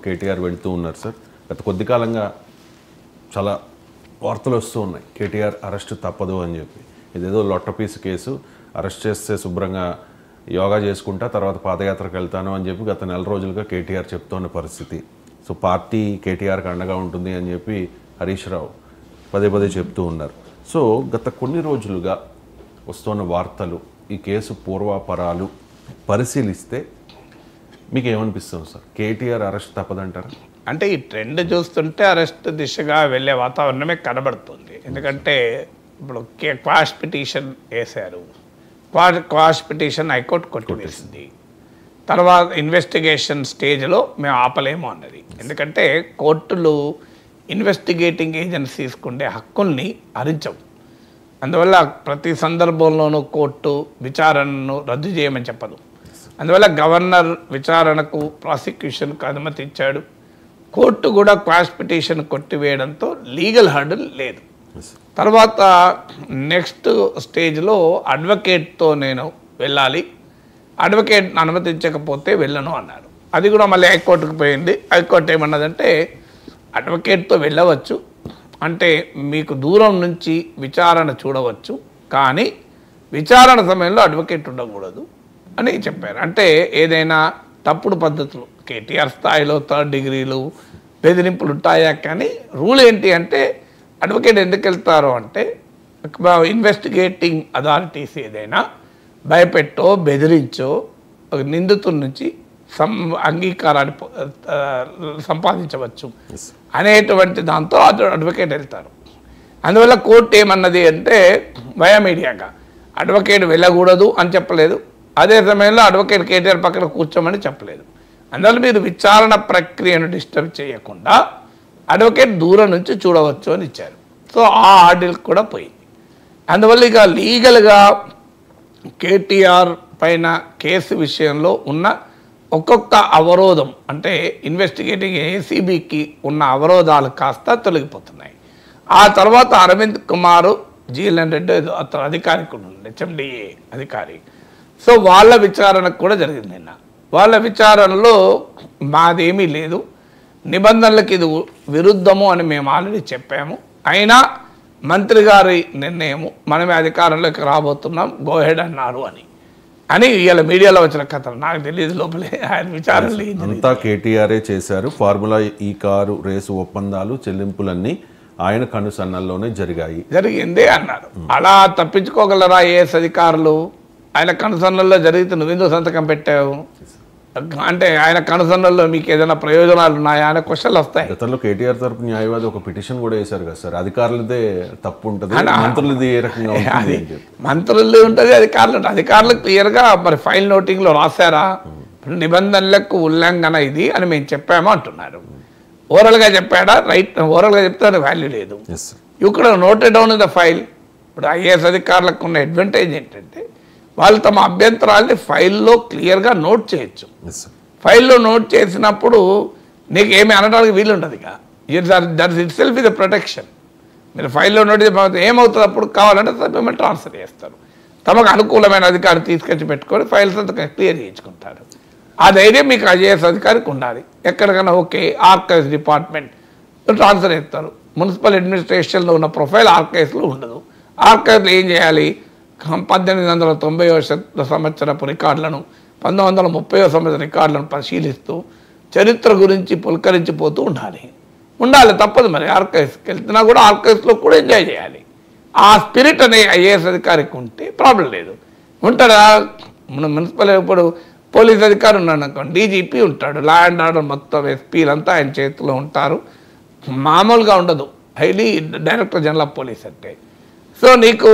కేటీఆర్ వెళుతూ ఉన్నారు సార్. గత కొద్ది కాలంగా చాలా వార్తలు వస్తూ ఉన్నాయి, కేటీఆర్ అరెస్ట్ తప్పదు అని చెప్పి. ఇదేదో లొట్టపీసు కేసు, అరెస్ట్ చేస్తే శుభ్రంగా యోగా చేసుకుంటా తర్వాత పాదయాత్రకు వెళ్తాను అని చెప్పి గత నెల రోజులుగా కేటీఆర్ చెప్తున్న పరిస్థితి. సో పార్టీ కేటీఆర్కి అండగా ఉంటుంది అని చెప్పి హరీష్ రావు పదే పదే చెప్తూ ఉన్నారు. సో గత కొన్ని రోజులుగా వస్తున్న వార్తలు, ఈ కేసు పూర్వాపరాలు పరిశీలిస్తే మీకు ఏమనిపిస్తుంది సార్? కేటీఆర్ అరెస్ట్ తప్పదంటారా? అంటే ఈ ట్రెండ్ చూస్తుంటే అరెస్ట్ దిశగా వెళ్ళే వాతావరణమే కనబడుతుంది. ఎందుకంటే ఇప్పుడు క్వాష్ పిటిషన్ వేశారు, క్వాష్ పిటిషన్ హైకోర్టు కొట్టివేసింది. తర్వాత ఇన్వెస్టిగేషన్ స్టేజ్లో మేము ఆపలేము అన్నది. ఎందుకంటే కోర్టులు ఇన్వెస్టిగేటింగ్ ఏజెన్సీస్కి ఉండే హక్కుల్ని హరించవు. అందువల్ల ప్రతి సందర్భంలోనూ కోర్టు విచారణను రద్దు చేయమని చెప్పదు. అందువల్ల గవర్నర్ విచారణకు ప్రాసిక్యూషన్కు అనుమతి ఇచ్చాడు. కోర్టు కూడా క్వాష్ పిటిషన్ కొట్టివేయడంతో లీగల్ హర్డల్ లేదు. తర్వాత నెక్స్ట్ స్టేజ్లో అడ్వకేట్తో నేను వెళ్ళాలి, అడ్వకేట్ అనుమతించకపోతే వెళ్ళను అన్నారు. అది కూడా మళ్ళీ హైకోర్టుకు పోయింది. హైకోర్టు ఏమన్నదంటే అడ్వకేట్తో వెళ్ళవచ్చు, అంటే మీకు దూరం నుంచి విచారణ చూడవచ్చు, కానీ విచారణ సమయంలో అడ్వకేట్ ఉండకూడదు అని చెప్పారు. అంటే ఏదైనా తప్పుడు పద్ధతులు కేటీఆర్ స్థాయిలో 3rd డిగ్రీలు బెదిరింపులు ఉంటాయా, కానీ రూల్ ఏంటి అంటే అడ్వకేట్ ఎందుకు వెళ్తారో అంటే ఇన్వెస్టిగేటింగ్ అథారిటీస్ ఏదైనా భయపెట్టో బెదిరించో నిందితుల నుంచి అంగీకారాన్ని సంపాదించవచ్చు అనేటువంటి దాంతో అడ్వకేట్ వెళ్తారు. అందువల్ల కోర్టు ఏమన్నది అంటే మీడియాగా అడ్వకేట్ వెళ్ళకూడదు అని చెప్పలేదు, అదే సమయంలో అడ్వకేట్ కేటీఆర్ పక్కన కూర్చోమని చెప్పలేదు. అందువల్ల మీరు విచారణ ప్రక్రియను డిస్టర్బ్ చేయకుండా అడ్వకేట్ దూరం నుంచి చూడవచ్చు అని ఇచ్చారు. సో ఆ ఆర్డర్ కూడా పోయింది. అందువల్ల ఇక లీగల్గా కేటీఆర్ పైన కేసు విషయంలో ఉన్న ఒక్కొక్క అవరోధం, అంటే ఇన్వెస్టిగేటింగ్ ఏసీబీకి ఉన్న అవరోధాలు కాస్త తొలగిపోతున్నాయి. ఆ తర్వాత అరవింద్ కుమార్, జీఎల్ఎన్ రెడ్డి అతను అధికారి కూడా ఉంది, హెచ్ఎండిఏ అధికారి. సో వాళ్ళ విచారణకు కూడా జరిగింది నిన్న. వాళ్ళ విచారణలో మాదేమీ లేదు, నిబంధనలకు ఇది విరుద్ధము అని మేము ఆల్రెడీ చెప్పాము, అయినా మంత్రి గారి నిర్ణయము, మనమే అధికారంలోకి రాబోతున్నాం, గోహెడ్ అన్నారు అని ఇవాళ మీడియాలో వచ్చిన కథలు నాకు తెలియదు. లోపలే ఆయన విచారణలు అంతా కేటీఆర్ఏ చేశారు. ఫార్ములా ఈ కారు రేసు ఒప్పందాలు చెల్లింపులన్నీ ఆయన కనుసన్నల్లోనే జరిగిందే అన్నారు. అలా తప్పించుకోగలరా ఏఎస్ అధికారులు? ఆయన కనుసన్నల్లో జరిగితే నువ్వెందుకు సంతకం పెట్టావు అంటే ఆయన కనుసన్నల్లో మీకు ఏదైనా ప్రయోజనాలు ఉన్నాయా అనే క్వశ్చన్లు వస్తాయి. గతంలో కేటీఆర్ తరపు న్యాయవాది ఒక పిటిషన్ కూడా వేశారు కదా సార్, అధికారులదే తప్పు ఉంటుంది, మంత్రులది ఏ రకంగా ఉంటుంది? మంత్రులు ఉంటుంది, అధికారులు ఉంటుంది. అధికారులకు క్లియర్గా మరి ఫైల్ నోటింగ్లో రాశారా నిబంధనలకు ఉల్లంఘన ఇది అని మేము చెప్పాము అంటున్నారు. ఓరల్గా చెప్పాడా? రైట్, ఓరల్గా చెప్తే వాల్యూ లేదు. ఇక్కడ నోటెడ్ డౌన్ ద ఫైల్. ఇప్పుడు ఐఏఎస్ అధికారులకు ఉన్న అడ్వాంటేజ్ ఏంటంటే వాళ్ళు తమ అభ్యంతరాలని ఫైల్లో క్లియర్గా నోట్ చేయొచ్చు. ఫైల్లో నోట్ చేసినప్పుడు నీకు ఏమి అనడానికి వీలు ఉంటుంది. ఇక that it self is the protection. మీరు ఫైల్లో నోట్ చేసి ఏమవుతుంది అప్పుడు కావాలంటే మిమ్మల్ని ట్రాన్స్ఫర్ చేస్తారు. తమకు అనుకూలమైన అధికారి తీసుకొచ్చి పెట్టుకొని ఫైల్స్ అంతా క్లియర్ చేయించుకుంటారు. ఆ ధైర్యం మీకు ఐఏఎస్ అధికారికి ఉండాలి. ఎక్కడికైనా ఓకే ఆర్కైవ్స్ డిపార్ట్మెంట్ ట్రాన్స్ఫర్ చేస్తారు, మున్సిపల్ అడ్మినిస్ట్రేషన్లో ఉన్న ప్రొఫైల్ ఆర్కైవ్స్లో ఉండదు. ఆర్కైవ్స్లో ఏం చేయాలి? 1890 సంవత్సరపు రికార్డులను, 1930 సంవత్సరం రికార్డులను పరిశీలిస్తూ చరిత్ర గురించి పులకరించిపోతూ ఉండాలి. తప్పదు. మరి ఆర్కైవ్స్కి వెళ్తున్నా కూడా ఆర్కైవ్స్లో కూడా ఎంజాయ్ చేయాలి. ఆ స్పిరిట్ అనే ఐఏఎస్ అధికారికి ఉంటే ప్రాబ్లం లేదు. ఉంటాడా? మన మున్సిపల్ ఇప్పుడు పోలీస్ అధికారి ఉన్నాడు అనుకోండి, డీజీపీ ఉంటాడు, లా అండ్ ఆర్డర్ మొత్తం ఎస్పీలంతా ఆయన చేతిలో ఉంటారు. మామూలుగా ఉండదు highly director general of police అంటే. సో నీకు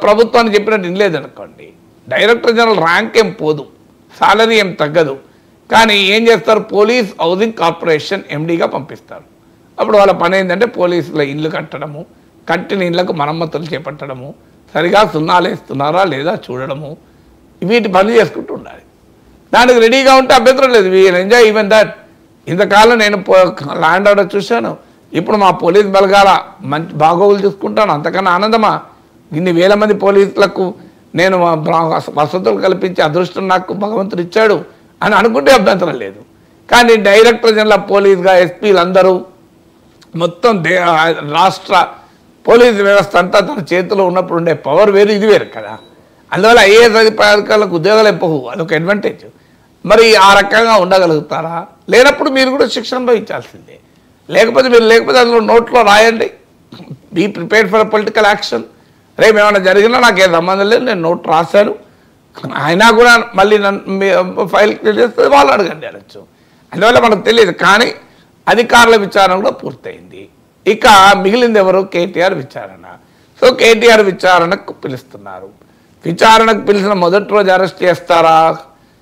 ప్రభుత్వాన్ని చెప్పినట్టు వినలేదనుకోండి, డైరెక్టర్ జనరల్ ర్యాంక్ ఏం పోదు, సాలరీ ఏం తగ్గదు, కానీ ఏం చేస్తారు? పోలీస్ హౌసింగ్ కార్పొరేషన్ ఎండీగా పంపిస్తారు. అప్పుడు వాళ్ళ పని ఏంటంటే పోలీసుల ఇల్లు కట్టడము, కట్టిన ఇళ్లకు మరమ్మతులు చేపట్టడము, సరిగా సున్నాలు వేస్తున్నారా లేదా చూడడము, వీటి పని చేసుకుంటూ ఉండాలి. దానికి రెడీగా ఉంటే అభ్యంతరం లేదు. We'll enjoy even that. ఇంతకాలం నేను ల్యాండ్ ఆర్డర్ చూశాను, ఇప్పుడు మా పోలీస్ బలగాల మంచి బాగోగులు చూసుకుంటాను, అంతకన్నా ఆనందమా? ఇన్ని వేల మంది పోలీసులకు నేను వసతులు కల్పించే అదృష్టం నాకు భగవంతుడు ఇచ్చాడు అని అనుకుంటే అభ్యంతరం లేదు. కానీ డైరెక్టర్ జనరల్ ఆఫ్ పోలీస్గా ఎస్పీలు అందరూ మొత్తం రాష్ట్ర పోలీసు వ్యవస్థ అంతా తన చేతిలో ఉన్నప్పుడు ఉండే పవర్ వేరు, ఇది వేరు కదా. అందువల్ల ఐఏఎస్ అధికారులకు ఉద్యోగాలు ఇవ్వవు, అదొక అడ్వాంటేజ్. మరి ఆ రకంగా ఉండగలుగుతారా? లేనప్పుడు మీరు కూడా శిక్షణ వహించాల్సిందే. లేకపోతే అందులో నోట్లో రాయండి, be prepared for political action. రేపు ఏమైనా జరిగినా నాకేం సంబంధం లేదు, నేను నోట్ రాశాను, అయినా కూడా మళ్ళీ నన్ను ఫైల్ క్లియర్ చేస్తే వాళ్ళు అడగండి అనొచ్చు. అందువల్ల మనకు తెలియదు. కానీ అధికారుల విచారణ కూడా పూర్తయింది. ఇక మిగిలింది ఎవరు? కేటీఆర్ విచారణ. సో కేటీఆర్ విచారణకు పిలుస్తున్నారు. విచారణకు పిలిచిన మొదటి రోజు అరెస్ట్ చేస్తారా?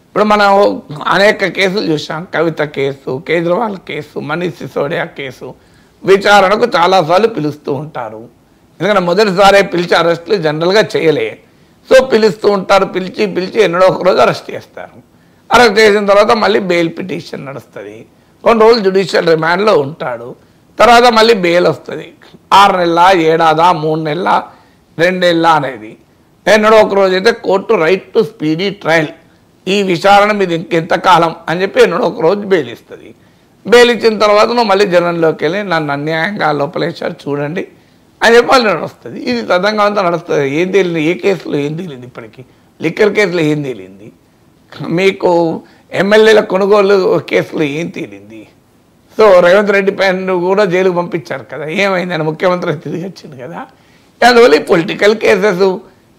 ఇప్పుడు మనం అనేక కేసులు చూసాం. Kavitha case, Kejriwal case, Manish Sisodia case. విచారణకు చాలాసార్లు పిలుస్తూ ఉంటారు. ఎందుకంటే మొదటిసారి పిలిచి అరెస్టులు జనరల్గా చేయలే. సో పిలుస్తూ ఉంటారు, పిలిచి ఎన్నడో ఒక రోజు అరెస్ట్ చేస్తారు. అరెస్ట్ చేసిన తర్వాత మళ్ళీ బెయిల్ పిటిషన్ నడుస్తుంది. కొన్ని రోజులు జ్యుడిషియల్ రిమాండ్లో ఉంటాడు. తర్వాత మళ్ళీ బెయిల్ వస్తుంది. 6 నెలల, 7 3 నెలల, 2 నెలల అనేది. ఎన్నడో ఒక రోజు అయితే court right to speedy trial, ఈ విచారణ మీద ఇంకెంతకాలం అని చెప్పి ఎన్నడో ఒక రోజు బెయిల్ ఇస్తుంది. బెయిల్ ఇచ్చిన తర్వాత నువ్వు మళ్ళీ జనంలోకి వెళ్ళి నన్ను అన్యాయంగా లోపలేశారు చూడండి అని చెప్పి మళ్ళీ నడుస్తుంది. ఇది తదంగా అంతా నడుస్తుంది. ఏం తేలింది? ఏ కేసులో ఏం తేలింది? ఇప్పటికీ లిక్కర్ కేసులో ఏం తేలింది? మీకు ఎమ్మెల్యేల కొనుగోలు కేసులో ఏం తేలింది? సో రేవంత్ రెడ్డి పైన కూడా జైలుకు పంపించారు కదా, ఏమైందని ముఖ్యమంత్రి తిరిగి వచ్చింది కదా. అందువల్ల ఈ పొలిటికల్ కేసెస్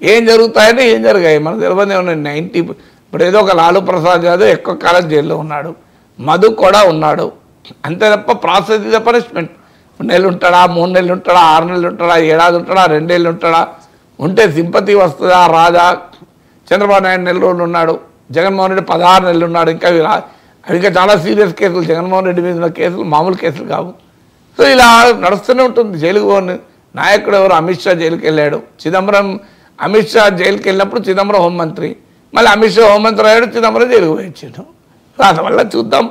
ఏం జరుగుతాయని ఏం జరిగాయి మనకు తెలియదు. 90 ఇప్పుడు ఏదో ఒక లాలూ ప్రసాద్ యాదవ్ ఎక్కువ కాలం జైల్లో ఉన్నాడు, మధు కూడా ఉన్నాడు. అంతే తప్ప ప్రాసెస్ ఇస్ పనిష్మెంట్. 2 నెలలు ఉంటాడా, 3 నెలలు ఉంటాడా, 6 నెలలు ఉంటాడా, 7 ఏడాది ఉంటాడా, 2 ఏళ్ళు ఉంటాడా? ఉంటే సింపతి వస్తుందా రాదా? చంద్రబాబు నాయుడు 4 రోజులు ఉన్నాడు, జగన్మోహన్ రెడ్డి 16 నెలలు ఉన్నాడు. అవి ఇంకా చాలా సీరియస్ కేసులు. జగన్మోహన్ రెడ్డి మీద ఉన్న కేసులు మామూలు కేసులు కావు. సో ఇలా నడుస్తూనే ఉంటుంది. జైలుకు పోని నాయకుడు ఎవరు? అమిత్ షా జైలుకి వెళ్ళాడు. అమిత్ షా జైలుకి వెళ్ళినప్పుడు చిదంబరం హోంమంత్రి, మళ్ళీ అమిత్ షా హోంమంత్రి అయ్యాడు, చిదంబరం జైలుకు పోయించాడు. దానివల్ల చూద్దాం.